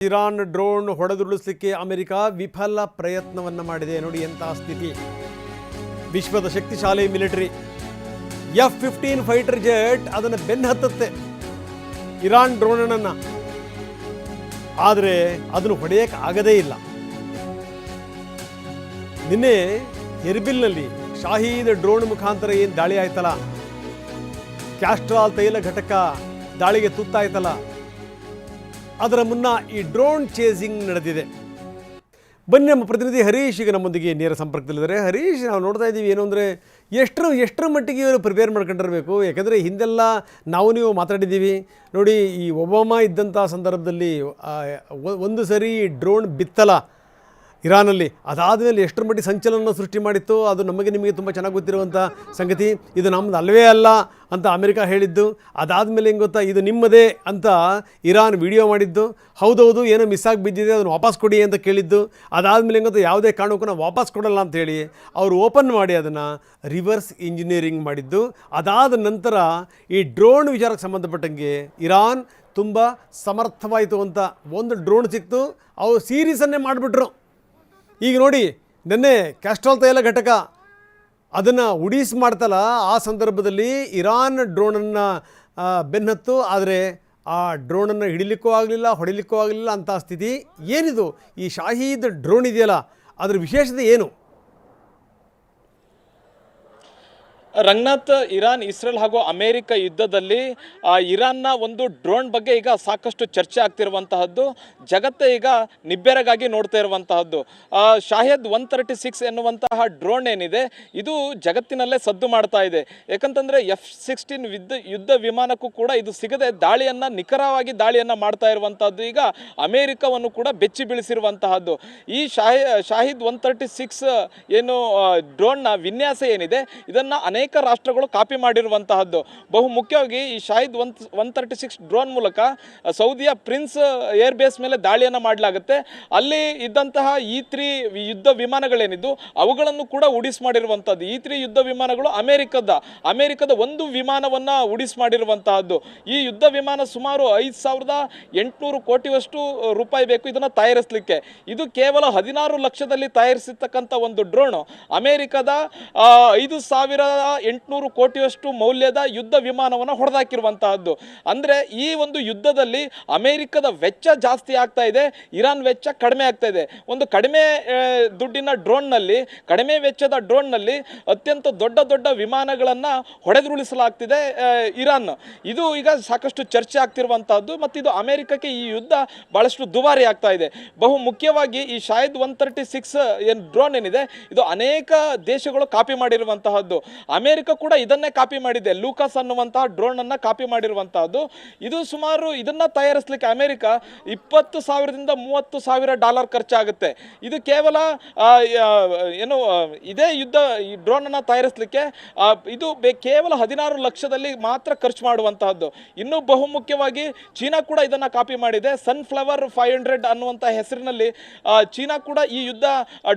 Iran drone ಹೊಡೆದುರುಳಿಸಲಿಕ್ಕೆ America ವಿಫಲ ಪ್ರಯತ್ನವನ್ನು ಮಾಡಿದೆ. ನೋಡಿ ಎಂತಹ ಸ್ಥಿತಿ. ವಿಶ್ವದ ಶಕ್ತಿಶಾಲಿ ಮಿಲಿಟರಿ F-15 ಫೈಟರ್ ಜೆಟ್ ಅದನ್ನು ಬೆನ್ನಹತ್ತುತ್ತೆ ಇರಾನ್ ಡ್ರೋನನ್ನು, ಆದರೆ ಅದನ್ನು ಹೊಡೆಯಕ್ಕೆ ಆಗದೇ ಇಲ್ಲ. ನಿನ್ನೆ ಎರ್ಬಿಲ್ನಲ್ಲಿ ಶಾಹೀದ್ ಡ್ರೋನ್ ಮುಖಾಂತರ ಏನು ದಾಳಿ ಆಯ್ತಲ್ಲ, ಕ್ಯಾಸ್ಟ್ರಾಲ್ ತೈಲ ಘಟಕ ದಾಳಿಗೆ ತುತ್ತಾಯ್ತಲ್ಲ, ಅದರ ಮುನ್ನ ಈ ಡ್ರೋನ್ ಚೇಸಿಂಗ್ ನಡೆದಿದೆ. ಬನ್ನಿ ನಮ್ಮ ಪ್ರತಿನಿಧಿ ಹರೀಶ್ ಈಗ ನಮ್ಮೊಂದಿಗೆ ನೇರ ಸಂಪರ್ಕದಲ್ಲಿದ್ದಾರೆ. ಹರೀಶ್, ನಾವು ನೋಡ್ತಾ ಇದ್ದೀವಿ ಏನು ಅಂದರೆ ಎಷ್ಟರ ಮಟ್ಟಿಗೆ ಇವರು ಪ್ರಿಪೇರ್ ಮಾಡ್ಕೊಂಡಿರಬೇಕು. ಯಾಕಂದರೆ ಹಿಂದೆಲ್ಲ ನೀವು ಮಾತಾಡಿದ್ದೀವಿ ನೋಡಿ, ಈ ಒಬಾಮಾ ಇದ್ದಂಥ ಸಂದರ್ಭದಲ್ಲಿ ಒಂದು ಸರಿ ಡ್ರೋನ್ ಬಿತ್ತಲ್ಲ ಇರಾನಲ್ಲಿ, ಅದಾದಮೇಲೆ ಎಷ್ಟರ ಮಟ್ಟಿಗೆ ಸಂಚಲನ ಸೃಷ್ಟಿ ಮಾಡಿತ್ತು ಅದು ನಿಮಗೆ ತುಂಬ ಚೆನ್ನಾಗಿ ಗೊತ್ತಿರುವಂಥ ಸಂಗತಿ. ಇದು ನಮ್ಮದು ಅಲ್ಲವೇ ಅಲ್ಲ ಅಂತ ಅಮೆರಿಕ ಹೇಳಿದ್ದು, ಅದಾದಮೇಲೆ ಹೆಂಗೆ ಗೊತ್ತಾ, ಇದು ನಿಮ್ಮದೇ ಅಂತ ಇರಾನ್ ವಿಡಿಯೋ ಮಾಡಿದ್ದು, ಹೌದೌದು ಏನೋ ಮಿಸ್ ಆಗಿ ಬಿದ್ದಿದೆ ಅದನ್ನು ವಾಪಸ್ ಕೊಡಿ ಅಂತ ಕೇಳಿದ್ದು, ಅದಾದಮೇಲೆ ಹೆಂಗೆ ಗೊತ್ತಾ, ಯಾವುದೇ ಕಾರಣಕ್ಕೂ ನಾವು ವಾಪಸ್ ಕೊಡಲ್ಲ ಅಂಥೇಳಿ ಅವರು ಓಪನ್ ಮಾಡಿ ಅದನ್ನು ರಿವರ್ಸ್ ಇಂಜಿನಿಯರಿಂಗ್ ಮಾಡಿದ್ದು. ಅದಾದ ನಂತರ ಈ ಡ್ರೋನ್ ವಿಚಾರಕ್ಕೆ ಸಂಬಂಧಪಟ್ಟಂಗೆ ಇರಾನ್ ತುಂಬ ಸಮರ್ಥವಾಯಿತು ಅಂತ ಒಂದು ಡ್ರೋನ್ ಸಿಕ್ತು, ಅವರು ಸೀರೀಸನ್ನೇ ಮಾಡಿಬಿಟ್ರು. ಈಗ ನೋಡಿ, ನಿನ್ನೆ ಕ್ಯಾಸ್ಟ್ರಾಲ್ ತೈಲ ಘಟಕ ಅದನ್ನು ಉಡೀಸ್ ಮಾಡ್ತಲ್ಲ, ಆ ಸಂದರ್ಭದಲ್ಲಿ ಇರಾನ್ ಡ್ರೋನನ್ನು ಬೆನ್ನತ್ತು, ಆದರೆ ಆ ಡ್ರೋನನ್ನು ಹಿಡಿಲಿಕ್ಕೂ ಆಗಲಿಲ್ಲ, ಹೊಡಿಲಿಕ್ಕೂ ಆಗಲಿಲ್ಲ ಅಂಥ ಸ್ಥಿತಿ. ಏನಿದು ಈ ಶಾಹೀದ್ ಡ್ರೋನ್ ಇದೆಯಲ್ಲ, ಅದರ ವಿಶೇಷತೆ ಏನು? ರಂಗನಾಥ್, ಇರಾನ್, ಇಸ್ರೇಲ್ ಹಾಗೂ ಅಮೆರಿಕ ಯುದ್ಧದಲ್ಲಿ ಇರಾನ್ನ ಒಂದು ಡ್ರೋನ್ ಬಗ್ಗೆ ಈಗ ಸಾಕಷ್ಟು ಚರ್ಚೆ ಆಗ್ತಿರುವಂತಹದ್ದು, ಜಗತ್ತೇ ಈಗ ನಿಬ್ಬೆರಗಾಗಿ ನೋಡ್ತಾ ಇರುವಂತಹದ್ದು. ಶಾಹೀದ್ 136 ಎನ್ನುವಂತಹ ಡ್ರೋನ್ ಏನಿದೆ, ಇದು ಜಗತ್ತಿನಲ್ಲೇ ಸದ್ದು ಮಾಡ್ತಾ ಇದೆ. ಯಾಕಂತಂದರೆ F-16 ಯುದ್ಧ ವಿಮಾನಕ್ಕೂ ಕೂಡ ಇದು ಸಿಗದೆ ನಿಖರವಾಗಿ ದಾಳಿಯನ್ನು ಮಾಡ್ತಾ ಇರುವಂತಹದ್ದು ಈಗ ಅಮೆರಿಕವನ್ನು ಕೂಡ ಬೆಚ್ಚಿ ಬೀಳಿಸಿರುವಂತಹದ್ದು. ಈ ಶಾಹೀದ್ 136 ಏನು ಡ್ರೋನ್ನ ವಿನ್ಯಾಸ ಏನಿದೆ, ಇದನ್ನು ಅನೇಕ ರಾಷ್ಟ್ರಗಳು ಕಾಪಿ ಮಾಡಿರುವಂತಹದ್ದು. ಬಹು ಮುಖ್ಯವಾಗಿ ಈ ಶಾಹೀದ್ 136 ಡ್ರೋನ್ ಮೂಲಕ ಸೌದಿಯ ಪ್ರಿನ್ಸ್ ಏರ್ ಬೇಸ್ ಮೇಲೆ ದಾಳಿಯನ್ನು ಮಾಡಲಾಗುತ್ತೆ. ಅಲ್ಲಿ ಇದ್ದಂತಹ E-3 ಯುದ್ಧ ವಿಮಾನಗಳೇನಿದ್ದು ಅವುಗಳನ್ನು ಕೂಡ ಉಡಿಸ್ ಮಾಡಿರುವಂತಹದ್ದು. E-3 ಯುದ್ಧ ವಿಮಾನಗಳು ಅಮೆರಿಕದ ಒಂದು ವಿಮಾನವನ್ನು ಉಡಿಸ್ ಮಾಡಿರುವಂತಹದ್ದು. ಈ ಯುದ್ಧ ವಿಮಾನ ಸುಮಾರು 5,800 ಕೋಟಿಯಷ್ಟು ರೂಪಾಯಿ ಬೇಕು ಇದನ್ನು ತಯಾರಿಸಲಿಕ್ಕೆ. ಇದು ಕೇವಲ 16 ಲಕ್ಷದಲ್ಲಿ ತಯಾರಿಸಿರ್ತಕ್ಕಂಥ ಒಂದು ಡ್ರೋನ್ ಅಮೆರಿಕದ 5,800 ಕೋಟಿಯಷ್ಟು ಮೌಲ್ಯದ ಯುದ್ಧ ವಿಮಾನವನ್ನು ಹೊಡೆದಾಕಿರುವಂತಹದ್ದು. ಅಂದರೆ ಈ ಒಂದು ಯುದ್ಧದಲ್ಲಿ ಅಮೆರಿಕದ ವೆಚ್ಚ ಜಾಸ್ತಿ ಆಗ್ತಾ ಇದೆ, ಇರಾನ್ ವೆಚ್ಚ ಕಡಿಮೆ ಆಗ್ತಾ ಇದೆ. ಒಂದು ಕಡಿಮೆ ದುಡ್ಡಿನ ಡ್ರೋನ್ನಲ್ಲಿ, ಕಡಿಮೆ ವೆಚ್ಚದ ಡ್ರೋನ್ನಲ್ಲಿ ಅತ್ಯಂತ ದೊಡ್ಡ ವಿಮಾನಗಳನ್ನು ಹೊಡೆದುರುಳಿಸಲಾಗ್ತಿದೆ ಇರಾನ್. ಇದು ಈಗ ಸಾಕಷ್ಟು ಚರ್ಚೆ ಆಗ್ತಿರುವಂತಹದ್ದು ಮತ್ತು ಇದು ಅಮೆರಿಕಕ್ಕೆ ಈ ಯುದ್ಧ ಬಹಳಷ್ಟು ದುಬಾರಿ ಆಗ್ತಾ ಇದೆ. ಬಹು ಮುಖ್ಯವಾಗಿ ಈ ಶಾಹೀದ್ 136 ಏನು ಡ್ರೋನ್ ಏನಿದೆ, ಇದು ಅನೇಕ ದೇಶಗಳು ಕಾಪಿ ಮಾಡಿರುವಂತಹದ್ದು. ಅಮೆರಿಕ ಕೂಡ ಇದನ್ನೇ ಕಾಪಿ ಮಾಡಿದೆ, ಲೂಕಾಸ್ ಅನ್ನುವಂತಹ ಡ್ರೋನ್ ಅನ್ನ ಕಾಪಿ ಮಾಡಿರುವಂತಹದ್ದು. ಇದು ಸುಮಾರು ಇದನ್ನ ತಯಾರಿಸಲಿಕ್ಕೆ ಅಮೆರಿಕ $20,000 to $30,000 ಖರ್ಚಾಗುತ್ತೆ. ಇದು ಕೇವಲ ಏನು ಇದೇ ಯುದ್ಧ ಈ ಡ್ರೋನ್ ಅನ್ನ ತಯಾರಿಸಲಿಕ್ಕೆ ಇದು ಕೇವಲ 16 ಲಕ್ಷದಲ್ಲಿ ಮಾತ್ರ ಖರ್ಚು ಮಾಡುವಂತಹದ್ದು. ಇನ್ನು ಬಹು ಮುಖ್ಯವಾಗಿ ಚೀನಾ ಕೂಡ ಇದನ್ನ ಕಾಪಿ ಮಾಡಿದೆ. ಸನ್ಫ್ಲವರ್ 500 ಅನ್ನುವಂಥ ಹೆಸರಿನಲ್ಲಿ ಚೀನಾ ಕೂಡ ಈ ಯುದ್ಧ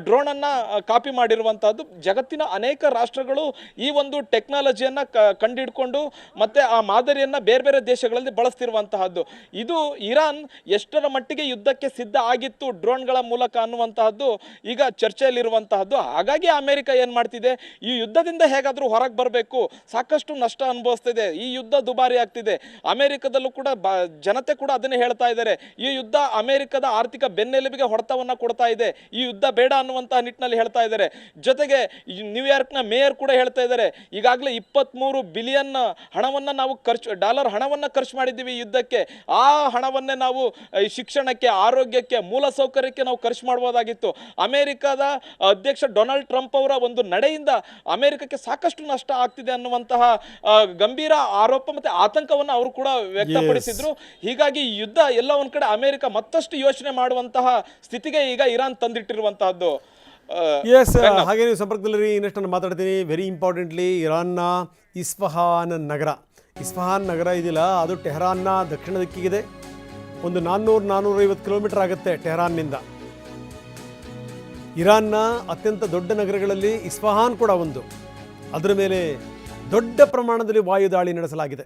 ಡ್ರೋನ್ ಅನ್ನ ಕಾಪಿ ಮಾಡಿರುವಂತಹದ್ದು. ಜಗತ್ತಿನ ಅನೇಕ ರಾಷ್ಟ್ರಗಳು ಈ ಒಂದು ಟೆಕ್ನಾಲಜಿಯನ್ನು ಕಂಡುಹಿಡ್ಕೊಂಡು ಮತ್ತೆ ಆ ಮಾದರಿಯನ್ನು ಬೇರೆ ದೇಶಗಳಲ್ಲಿ ಬಳಸ್ತಿರುವಂತಹದ್ದು. ಇದು ಇರಾನ್ ಎಷ್ಟರ ಮಟ್ಟಿಗೆ ಯುದ್ಧಕ್ಕೆ ಸಿದ್ಧ ಆಗಿತ್ತು ಡ್ರೋನ್ಗಳ ಮೂಲಕ ಅನ್ನುವಂತಹದ್ದು ಈಗ ಚರ್ಚೆಯಲ್ಲಿರುವಂತಹದ್ದು. ಹಾಗಾಗಿ ಅಮೆರಿಕ ಏನು ಮಾಡ್ತಿದೆ, ಈ ಯುದ್ಧದಿಂದ ಹೇಗಾದರೂ ಹೊರಗೆ ಬರಬೇಕು, ಸಾಕಷ್ಟು ನಷ್ಟ ಅನುಭವಿಸ್ತಿದೆ, ಈ ಯುದ್ಧ ದುಬಾರಿ ಆಗ್ತಿದೆ. ಅಮೆರಿಕದಲ್ಲೂ ಕೂಡ ಜನತೆ ಕೂಡ ಅದನ್ನೇ ಹೇಳ್ತಾ ಇದ್ದಾರೆ, ಈ ಯುದ್ಧ ಅಮೆರಿಕದ ಆರ್ಥಿಕ ಬೆನ್ನೆಲುಬಿಗೆ ಹೊಡೆತವನ್ನು ಕೊಡ್ತಾ ಇದೆ, ಈ ಯುದ್ಧ ಬೇಡ ಅನ್ನುವಂತಹ ನಿಟ್ಟಿನಲ್ಲಿ ಹೇಳ್ತಾ ಇದ್ದಾರೆ. ಜೊತೆಗೆ ನ್ಯೂಯಾರ್ಕ್ನ ಮೇಯರ್ ಕೂಡ ಹೇಳ್ತಾ ಇದ್ದಾರೆ, ಈಗಾಗಲೇ 23 ಬಿಲಿಯನ್ ಹಣವನ್ನು ನಾವು ಡಾಲರ್ ಹಣವನ್ನು ಖರ್ಚು ಮಾಡಿದ್ದೀವಿ ಯುದ್ಧಕ್ಕೆ, ಆ ಹಣವನ್ನೇ ನಾವು ಶಿಕ್ಷಣಕ್ಕೆ, ಆರೋಗ್ಯಕ್ಕೆ, ಮೂಲ ಸೌಕರ್ಯಕ್ಕೆ ನಾವು ಖರ್ಚು ಮಾಡಬಹುದಾಗಿತ್ತು. ಅಮೆರಿಕದ ಅಧ್ಯಕ್ಷ ಡೊನಾಲ್ಡ್ ಟ್ರಂಪ್ ಅವರ ಒಂದು ನಡೆಯಿಂದ ಅಮೆರಿಕಕ್ಕೆ ಸಾಕಷ್ಟು ನಷ್ಟ ಆಗ್ತಿದೆ ಅನ್ನುವಂತಹ ಗಂಭೀರ ಆರೋಪ ಮತ್ತೆ ಆತಂಕವನ್ನು ಅವರು ಕೂಡ ವ್ಯಕ್ತಪಡಿಸಿದ್ರು. ಹೀಗಾಗಿ ಈ ಯುದ್ಧ ಎಲ್ಲ ಒಂದ್ ಕಡೆ ಅಮೆರಿಕ ಮತ್ತಷ್ಟು ಯೋಚನೆ ಮಾಡುವಂತಹ ಸ್ಥಿತಿಗೆ ಈಗ ಇರಾನ್ ತಂದಿಟ್ಟಿರುವಂತಹದ್ದು. ಹಾಗೆ ನೀವು ಸಂಪರ್ಕದಲ್ಲಿ ಇನ್ನಷ್ಟು ನಾನು ಮಾತಾಡ್ತೀನಿ. ವೆರಿ ಇಂಪಾರ್ಟೆಂಟ್ಲಿ, ಇರಾನ್ನ ಇಸ್ಫಹಾನ್ ನಗರ ಇದೆಯಲ್ಲ, ಅದು ಟೆಹರಾನ್ನ ದಕ್ಷಿಣ ದಿಕ್ಕಿಗಿದೆ. ಒಂದು 400-450 ಕಿಲೋಮೀಟರ್ ಆಗುತ್ತೆ ಟೆಹರಾನ್ನಿಂದ. ಇರಾನ್ನ ಅತ್ಯಂತ ದೊಡ್ಡ ನಗರಗಳಲ್ಲಿ ಇಸ್ಫಹಾನ್ ಕೂಡ ಒಂದು. ಅದರ ಮೇಲೆ ದೊಡ್ಡ ಪ್ರಮಾಣದಲ್ಲಿ ವಾಯುದಾಳಿ ನಡೆಸಲಾಗಿದೆ.